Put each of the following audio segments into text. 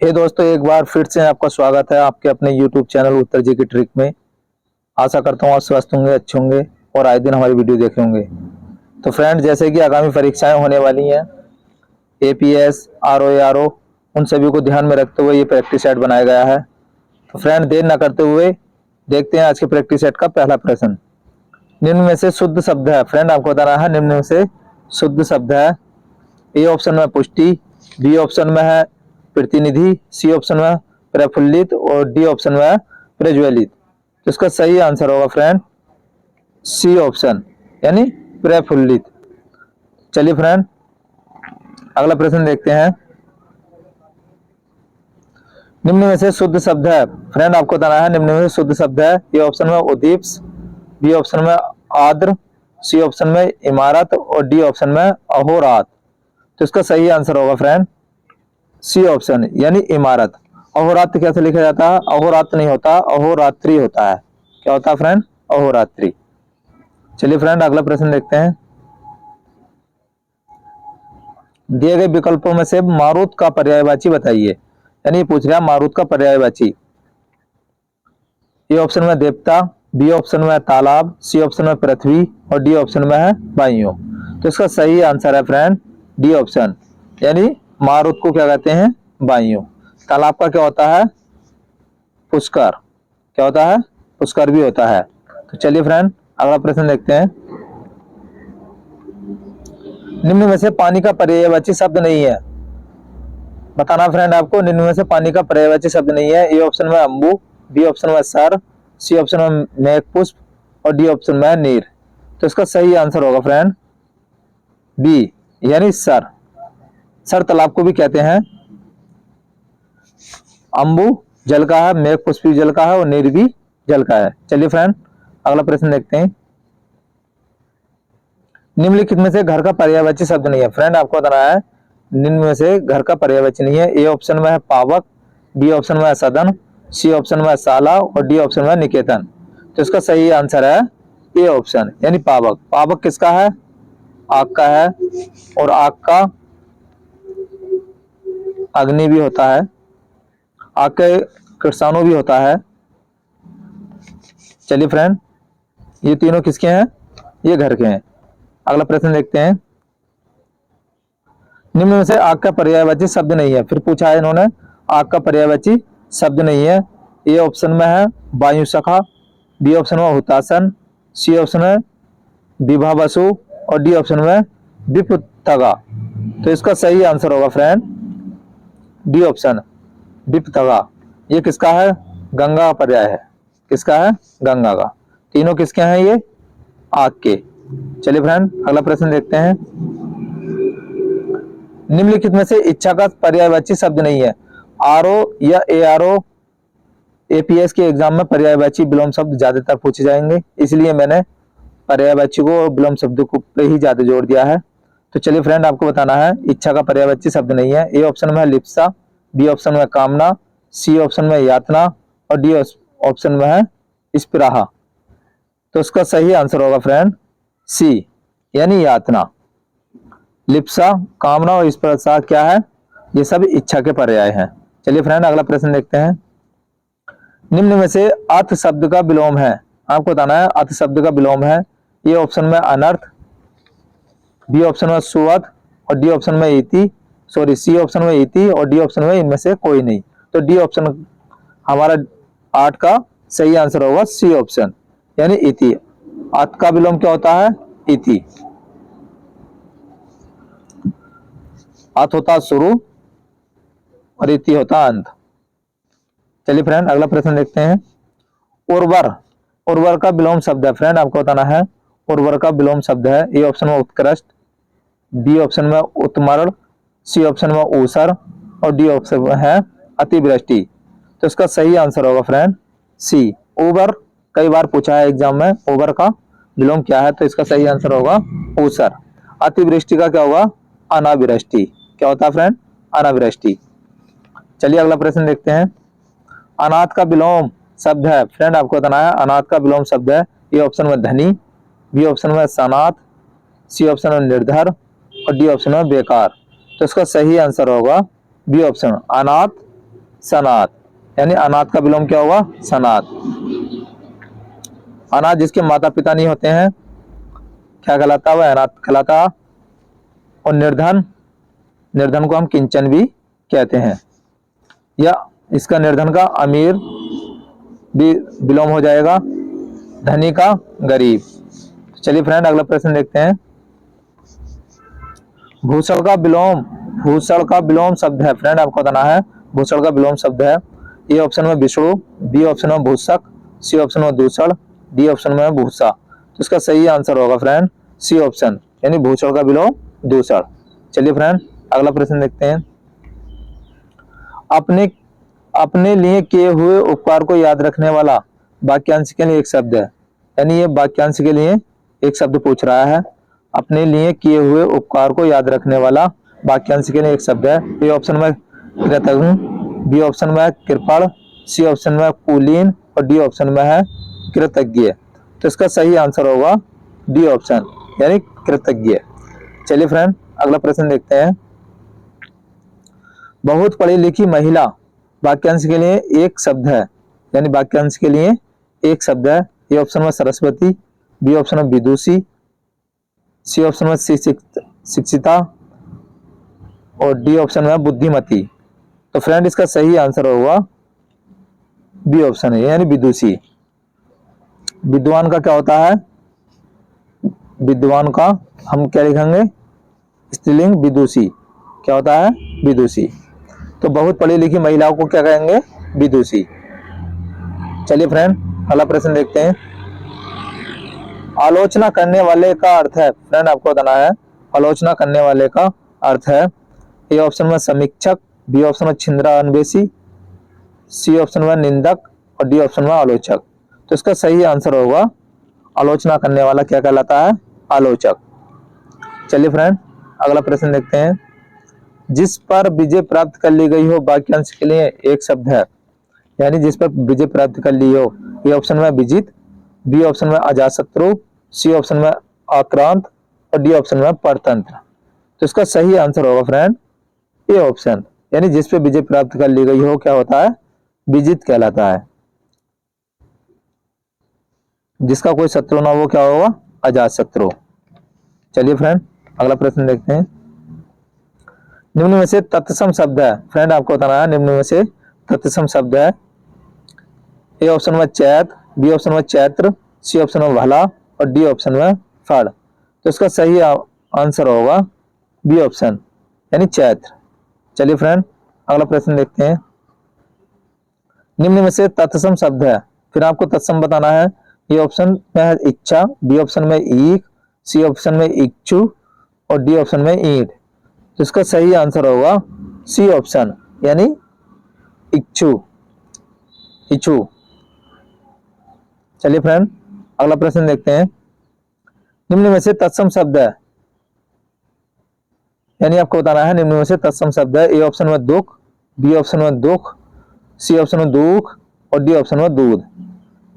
हे दोस्तों, एक बार फिर से आपका स्वागत है आपके अपने YouTube चैनल उत्तर जी की ट्रिक में। आशा करता हूँ आप स्वस्थ होंगे, अच्छे होंगे और आए दिन हमारी वीडियो देखे होंगे। तो फ्रेंड, जैसे कि आगामी परीक्षाएं होने वाली हैं, APS, RO, उन सभी को ध्यान में रखते हुए ये प्रैक्टिस सेट बनाया गया है। तो फ्रेंड, देर न करते हुए देखते हैं आज के प्रैक्टिस सेट का पहला प्रश्न। निम्न में से शुद्ध शब्द है। फ्रेंड, आपको बताना है निम्न में से शुद्ध शब्द है। ए ऑप्शन में पुष्टि, बी ऑप्शन में है प्रतिनिधि, सी ऑप्शन में प्रफुल्लित और डी ऑप्शन में प्रज्वलित। तो इसका सही आंसर होगा फ्रेंड सी ऑप्शन, यानी प्रफुल्लित। चलिए फ्रेंड, अगला प्रश्न देखते हैं। निम्न में से शुद्ध शब्द है। फ्रेंड, आपको बताना है निम्न में से शुद्ध शब्द है। ए ऑप्शन में उदीप्स, बी ऑप्शन में आद्र, सी ऑप्शन में इमारत और डी ऑप्शन में अहोरात। तो इसका सही आंसर होगा फ्रेंड सी ऑप्शन, यानी इमारत। अहोरात्र कैसे लिखा जाता है? अहोरात्र नहीं होता, अहोरात्रि होता है। क्या होता है फ्रेंड? अहोरात्रि। चलिए फ्रेंड, अगला प्रश्न देखते हैं। दिए गए विकल्पों में से मारुत का पर्यायवाची बताइए। यानी पूछ रहा है मारुत का पर्यायवाची। ए ऑप्शन में देवता, बी ऑप्शन में तालाब, सी ऑप्शन में पृथ्वी और डी ऑप्शन में है वायु। तो इसका सही आंसर है फ्रेंड डी ऑप्शन, यानी मारुत को क्या कहते हैं? वायु। तालाब का क्या होता है? पुष्कर। क्या होता है? पुष्कर भी होता है। तो चलिए फ्रेंड, अगला प्रश्न देखते हैं। निम्न में से पानी का पर्यायवाची शब्द नहीं है। बताना फ्रेंड आपको, निम्न में से पानी का पर्यायवाची शब्द नहीं है। ए ऑप्शन में अम्बु, बी ऑप्शन में सर, सी ऑप्शन में मेघपुष्प और डी ऑप्शन में नीर। तो इसका सही आंसर होगा फ्रेंड बी, यानी सर। सर तालाब को भी कहते हैं। अम्बु जल का है, मेघपुष्प भी जल का है और नीर भी जल का है। चलिए फ्रेंड, अगला प्रश्न देखते हैं। निम्नलिखित में से घर का पर्यायवाची शब्द नहीं है। फ्रेंड, आपको बताना है निम्न में से घर का पर्यायवाची नहीं है। ए ऑप्शन में है पावक, बी ऑप्शन में है सदन, सी ऑप्शन में है शाला और डी ऑप्शन में है निकेतन। तो इसका सही आंसर है ए ऑप्शन, यानी पावक। पावक किसका है? आग का है, और आग का अग्नि भी होता है, आग के कीटाणु भी होता है। चलिए फ्रेंड, ये तीनों किसके हैं? ये घर के हैं। अगला प्रश्न देखते हैं। निम्न में से आग का पर्यायवाची शब्द नहीं है। फिर पूछा है इन्होंने, आग का पर्यायवाची शब्द नहीं है। ए ऑप्शन में है वायु सखा, बी ऑप्शन में हुतासन, सी ऑप्शन में विभावसु और डी ऑप्शन में विपतगा। तो इसका सही आंसर होगा फ्रेंड डी ऑप्शन, विपतगा। ये किसका है? गंगा का पर्याय है। किसका है? गंगा का। तीनों किसके हैं? ये आग के। चलिए फ्रेंड, अगला प्रश्न देखते हैं। निम्नलिखित में से इच्छा का पर्यायवाची शब्द नहीं है। आरओ या ARO, APS के एग्जाम में पर्यायवाची विलोम शब्द ज्यादातर पूछे जाएंगे, इसलिए मैंने पर्यायवाची को और विलोम शब्द को पे ही ज्यादा जोर दिया है। तो चलिए फ्रेंड, आपको बताना है इच्छा का पर्यायवाची शब्द नहीं है। ए ऑप्शन में है लिप्सा, बी ऑप्शन में कामना, सी ऑप्शन में यातना और डी ऑप्शन में है स्पृहा। तो इसका सही आंसर होगा फ्रेंड सी, यानी यातना। लिप्सा, कामना और स्पृहा क्या है? ये सब इच्छा के पर्याय हैं। चलिए फ्रेंड, अगला प्रश्न देखते हैं। निम्न में से अर्थ शब्द का विलोम है। आपको बताना है अर्थ शब्द का विलोम है। ए ऑप्शन में अनर्थ, बी ऑप्शन में सुअर्थ और डी ऑप्शन में इति, सॉरी सी ऑप्शन में इति और डी ऑप्शन में इनमें से कोई नहीं। तो डी ऑप्शन हमारा 8 का सही आंसर होगा सी ऑप्शन, यानी इति। अर्थ का विलोम क्या होता है? इति। अर्थ होता है शुरू और इति होता अंत। चलिए फ्रेंड, अगला प्रश्न देखते हैं। उर्वर, उर्वर का विलोम शब्द है। फ्रेंड, आपको बताना है उर्वर का विलोम शब्द है। ए ऑप्शन में उत्कृष्ट, बी ऑप्शन में उत्मर्ण, सी ऑप्शन में ऊसर और डी ऑप्शन में है अतिवृष्टि। तो इसका सही आंसर होगा फ्रेंड सी, उबर। कई बार पूछा है एग्जाम में उबर का विलोम क्या है, तो इसका सही आंसर होगा ऊसर। अतिवृष्टि का क्या होगा? अनावृष्टि। क्या होता है फ्रेंड? अनावृष्टि। चलिए अगला प्रश्न देखते हैं। अनाथ का विलोम शब्द है। फ्रेंड, आपको बताना है अनाथ का विलोम शब्द है। ए ऑप्शन में धनी, बी ऑप्शन में सनाथ, सी ऑप्शन में निर्धर और डी ऑप्शन में बेकार। तो इसका सही आंसर होगा बी ऑप्शन, अनाथ सनात, यानी अनाथ का विलोम क्या हुआ? सनात। अनाथ जिसके माता पिता नहीं होते हैं क्या कहलाता है? वह अनाथ कहलाता। और निर्धन, निर्धन को हम किंचन भी कहते हैं, या इसका निर्धन का अमीर भी विलोम हो जाएगा, धनी का गरीब। चलिए फ्रेंड अगला प्रश्न देखते हैं। भूषण का विलोम, भूषण का विलोम शब्द है फ्रेंड, आपको बताना है भूषण का विलोम शब्द है। ए ऑप्शन में विष्णु, बी ऑप्शन में भूषक, सी ऑप्शन में दूषण, डी ऑप्शन में भूषा। तो इसका सही आंसर होगा फ्रेंड सी ऑप्शन, यानी भूषण का विलोम दूषण। चलिए फ्रेंड अगला प्रश्न देखते हैं। अपने अपने लिए किए हुए उपकार को याद रखने वाला वाक्यांश के लिए एक शब्द है, यानी ये वाक्यांश के लिए एक शब्द पूछ रहा है। अपने लिए किए हुए उपकार को याद रखने वाला वाक्यांश के लिए एक शब्द है। ए ऑप्शन में कृतज्ञ, बी ऑप्शन में कृपण, सी ऑप्शन में कुलीन और डी ऑप्शन में है कृतज्ञ। तो इसका सही आंसर होगा डी ऑप्शन, यानी कृतज्ञ। चलिए फ्रेंड अगला प्रश्न देखते हैं। बहुत पढ़ी लिखी महिला वाक्यांश के लिए एक शब्द है, यानी वाक्यांश के लिए एक शब्द है। ए ऑप्शन में सरस्वती, बी ऑप्शन में विदुषी, सी ऑप्शन में शिक्षिता और डी ऑप्शन में बुद्धिमती। तो फ्रेंड इसका सही आंसर होगा बी ऑप्शन है, यानी विदुषी। विद्वान का क्या होता है? विद्वान का हम क्या लिखेंगे? स्त्रीलिंग विदुषी। क्या होता है? विदुषी। तो बहुत पढ़ी लिखी महिलाओं को क्या कहेंगे? विदुषी। चलिए फ्रेंड अगला प्रश्न देखते हैं। आलोचना करने वाले का अर्थ है फ्रेंड, आपको बताना है आलोचना करने वाले का अर्थ है। ए ऑप्शन में समीक्षक, बी ऑप्शन में छिंद्रान्वेषी, सी ऑप्शन में निंदक और डी ऑप्शन में आलोचक। तो इसका सही आंसर होगा आलोचना करने वाला क्या कहलाता है? आलोचक। चलिए फ्रेंड अगला प्रश्न देखते हैं। जिस पर विजय प्राप्त कर ली गई हो वाक्यांश के लिए एक शब्द है, यानी जिस पर विजय प्राप्त कर ली हो। ए ऑप्शन में विजित, बी ऑप्शन में अजातशत्रु, सी ऑप्शन में आक्रांत और डी ऑप्शन में परतंत्र। तो इसका सही आंसर होगा फ्रेंड ए ऑप्शन, यानी जिस पे विजय प्राप्त कर ली गई हो क्या होता है? विजित कहलाता है। जिसका कोई शत्रु ना हो वो क्या होगा? अजातशत्रु। चलिए फ्रेंड अगला प्रश्न देखते हैं। निम्न में से तत्सम शब्द है फ्रेंड, आपको बताना है निम्न में से तत्सम शब्द है। ए ऑप्शन में चैत, बी ऑप्शन में चैत्र, सी ऑप्शन में भला और डी ऑप्शन में फड़। तो इसका सही आंसर होगा बी ऑप्शन, यानी चैत्र। चलिए फ्रेंड अगला प्रश्न देखते हैं। निम्न में से तत्सम शब्द है, फिर आपको तत्सम बताना है। ए ऑप्शन में है इच्छा, बी ऑप्शन में ईख, सी ऑप्शन में इच्छु और डी ऑप्शन में ईंट। तो इसका सही आंसर होगा सी ऑप्शन, यानी इच्छु, इच्छु। चलिए फ्रेंड अगला प्रश्न देखते हैं। निम्न में से तत्सम शब्द है, यानी आपको बताना है निम्न में से तत्सम शब्द है। ए ऑप्शन में दुख, बी ऑप्शन में दुख, सी ऑप्शन में दुख और डी ऑप्शन में दूध।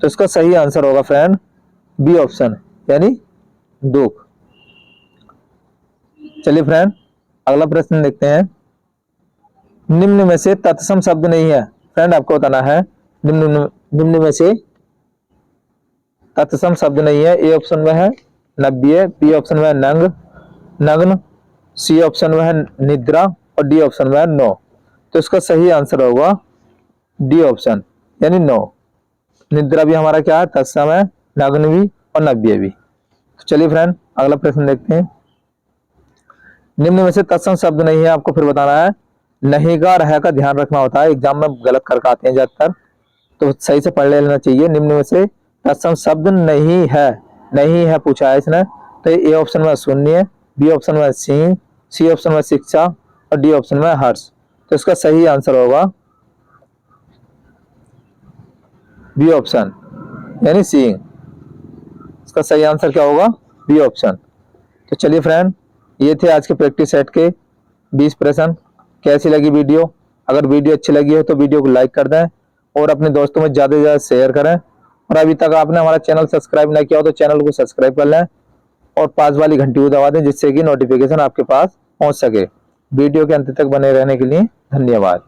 तो इसका सही आंसर होगा फ्रेंड बी ऑप्शन, यानी दुख। चलिए फ्रेंड अगला प्रश्न देखते हैं। निम्न में से तत्सम शब्द नहीं है फ्रेंड, आपको बताना है निम्न में से तत्सम शब्द नहीं है। ए ऑप्शन में है नव्य, बी ऑप्शन में है नंग, नग्न, सी ऑप्शन में है निद्रा और डी ऑप्शन में है नो। तो इसका सही आंसर होगा डी ऑप्शन, यानी नो। निद्रा भी हमारा क्या है? तत्सम है, नग्न भी और नव्य भी। चलिए फ्रेंड अगला प्रश्न देखते हैं। निम्न में से तत्सम शब्द नहीं है, आपको फिर बताना है। नहीं का रह का ध्यान रखना होता है, एग्जाम में गलत करके आते हैं ज्यादातर, तो सही से पढ़ लेना चाहिए। निम्न में से तत्सम शब्द नहीं है, नहीं है पूछा है इसने। तो ए ऑप्शन में शून्य, बी ऑप्शन में सिंह, सी ऑप्शन में शिक्षा और डी ऑप्शन में हर्ष। तो इसका सही आंसर होगा बी ऑप्शन, यानी सिंह। इसका सही आंसर क्या होगा? B option. तो चलिए फ्रेंड ये थे आज के प्रैक्टिस सेट के 20 प्रश्न। कैसी लगी वीडियो? अगर वीडियो अच्छी लगी हो तो वीडियो को लाइक कर दें और अपने दोस्तों में ज़्यादा से ज़्यादा शेयर करें। और अभी तक आपने हमारा चैनल सब्सक्राइब नहीं किया हो तो चैनल को सब्सक्राइब कर लें और पास वाली घंटी को दबा दें, जिससे कि नोटिफिकेशन आपके पास पहुंच सके। वीडियो के अंत तक बने रहने के लिए धन्यवाद।